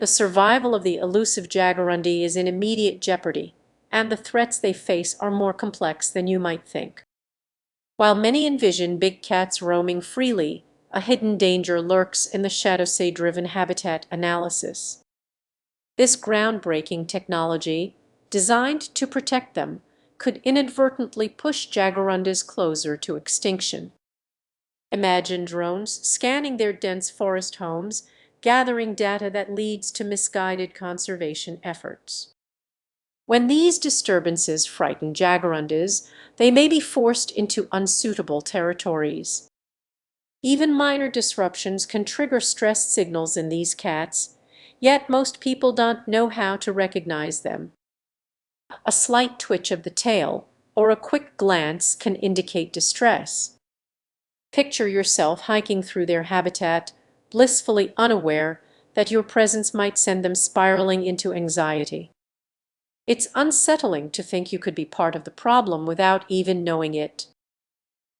The survival of the elusive jaguarundi is in immediate jeopardy, and the threats they face are more complex than you might think. While many envision big cats roaming freely, a hidden danger lurks in the shadow-driven habitat analysis. This groundbreaking technology, designed to protect them, could inadvertently push jaguarundis closer to extinction. Imagine drones scanning their dense forest homes, gathering data that leads to misguided conservation efforts. When these disturbances frighten jaguarundis, they may be forced into unsuitable territories. Even minor disruptions can trigger stress signals in these cats, yet most people don't know how to recognize them. A slight twitch of the tail or a quick glance can indicate distress. Picture yourself hiking through their habitat, blissfully unaware that your presence might send them spiraling into anxiety. It's unsettling to think you could be part of the problem without even knowing it.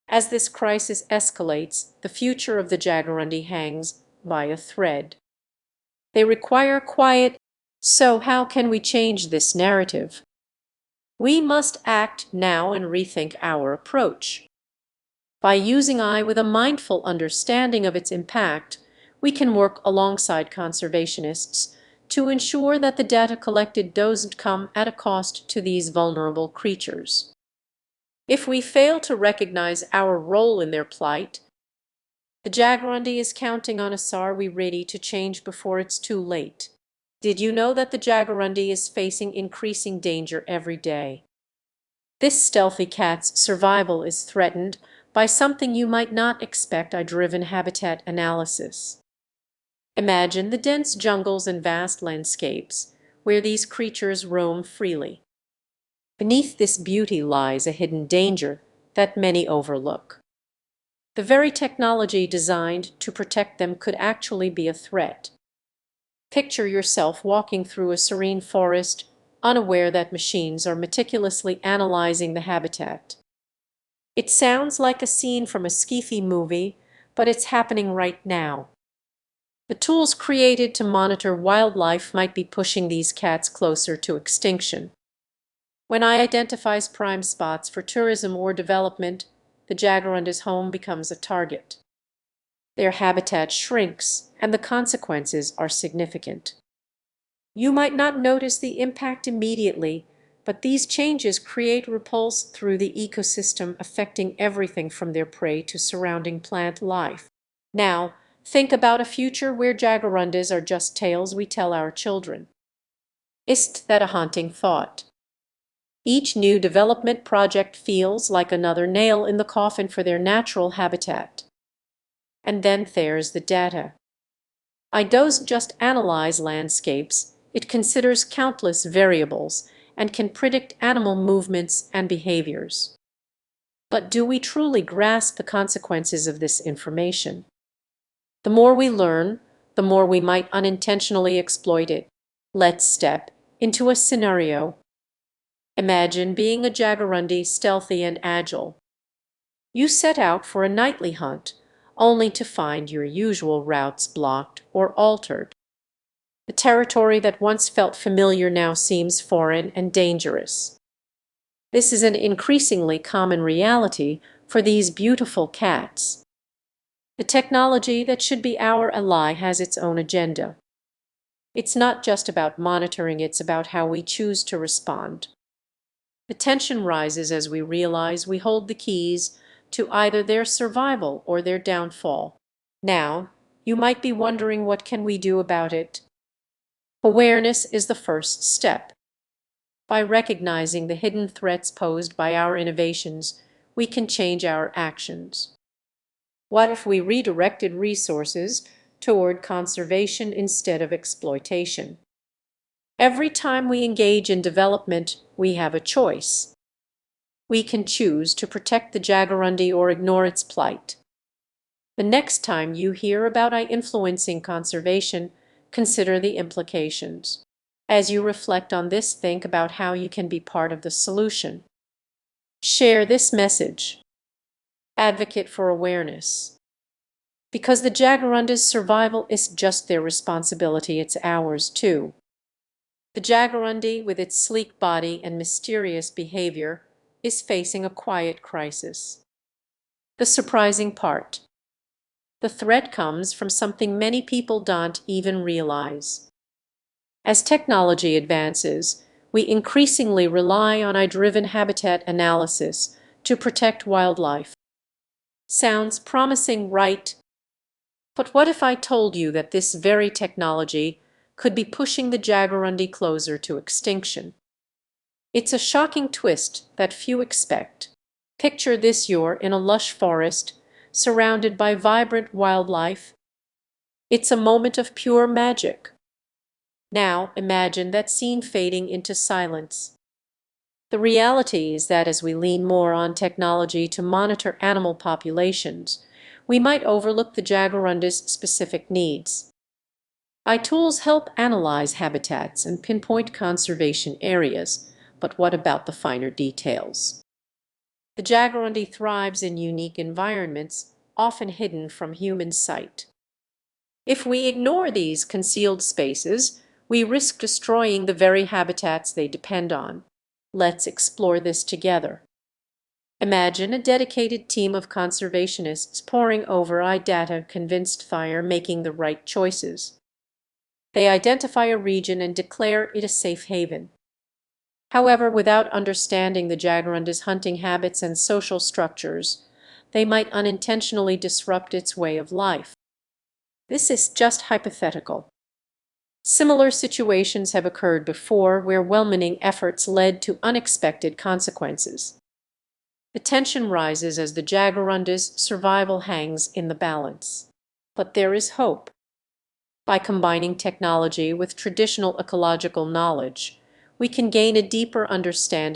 As this crisis escalates, the future of the jaguarundi hangs by a thread. They require quiet, so how can we change this narrative? We must act now and rethink our approach. By using AI with a mindful understanding of its impact, we can work alongside conservationists to ensure that the data collected doesn't come at a cost to these vulnerable creatures. If we fail to recognize our role in their plight, the jaguarundi is counting on us. Are we ready to change before it's too late? Did you know that the jaguarundi is facing increasing danger every day? This stealthy cat's survival is threatened by something you might not expect: AI-driven habitat analysis. Imagine the dense jungles and vast landscapes where these creatures roam freely. Beneath this beauty lies a hidden danger that many overlook. The very technology designed to protect them could actually be a threat. Picture yourself walking through a serene forest, unaware that machines are meticulously analyzing the habitat. It sounds like a scene from a sci-fi movie, but it's happening right now. The tools created to monitor wildlife might be pushing these cats closer to extinction. When AI identifies prime spots for tourism or development, the jaguarundi's home becomes a target. Their habitat shrinks, and the consequences are significant. You might not notice the impact immediately, but these changes create ripples through the ecosystem, affecting everything from their prey to surrounding plant life. Now, think about a future where jaguarundis are just tales we tell our children. Isn't that a haunting thought? Each new development project feels like another nail in the coffin for their natural habitat. And then there's the data. AI doesn't just analyze landscapes, it considers countless variables and can predict animal movements and behaviors. But do we truly grasp the consequences of this information? The more we learn, the more we might unintentionally exploit it. Let's step into a scenario. Imagine being a jaguarundi, stealthy and agile. You set out for a nightly hunt, only to find your usual routes blocked or altered. The territory that once felt familiar now seems foreign and dangerous. This is an increasingly common reality for these beautiful cats. The technology that should be our ally has its own agenda. It's not just about monitoring, it's about how we choose to respond. The tension rises as we realize we hold the keys to either their survival or their downfall. Now, you might be wondering, what can we do about it? Awareness is the first step. By recognizing the hidden threats posed by our innovations, we can change our actions. What if we redirected resources toward conservation instead of exploitation? Every time we engage in development, we have a choice. We can choose to protect the jaguarundi or ignore its plight. The next time you hear about AI influencing conservation, consider the implications. As you reflect on this, think about how you can be part of the solution. Share this message. Advocate for awareness. Because the jaguarundis' survival is just their responsibility, it's ours too. The jaguarundi, with its sleek body and mysterious behavior, is facing a quiet crisis. The surprising part. The threat comes from something many people don't even realize. As technology advances, we increasingly rely on AI-driven habitat analysis to protect wildlife. Sounds promising, right? But what if I told you that this very technology could be pushing the jaguarundi closer to extinction? It's a shocking twist that few expect. Picture this: you're in a lush forest, surrounded by vibrant wildlife. It's a moment of pure magic. Now imagine that scene fading into silence. The reality is that as we lean more on technology to monitor animal populations, we might overlook the jaguarundis' specific needs. AI tools help analyze habitats and pinpoint conservation areas, but what about the finer details? The jaguarundi thrives in unique environments, often hidden from human sight. If we ignore these concealed spaces, we risk destroying the very habitats they depend on. Let's explore this together. Imagine a dedicated team of conservationists poring over AI data, convinced they're making the right choices. They identify a region and declare it a safe haven. However, without understanding the jaguarundis' hunting habits and social structures, they might unintentionally disrupt its way of life. This is just hypothetical. Similar situations have occurred before, where well-meaning efforts led to unexpected consequences. The tension rises as the jaguarundis' survival hangs in the balance. But there is hope. By combining technology with traditional ecological knowledge, we can gain a deeper understanding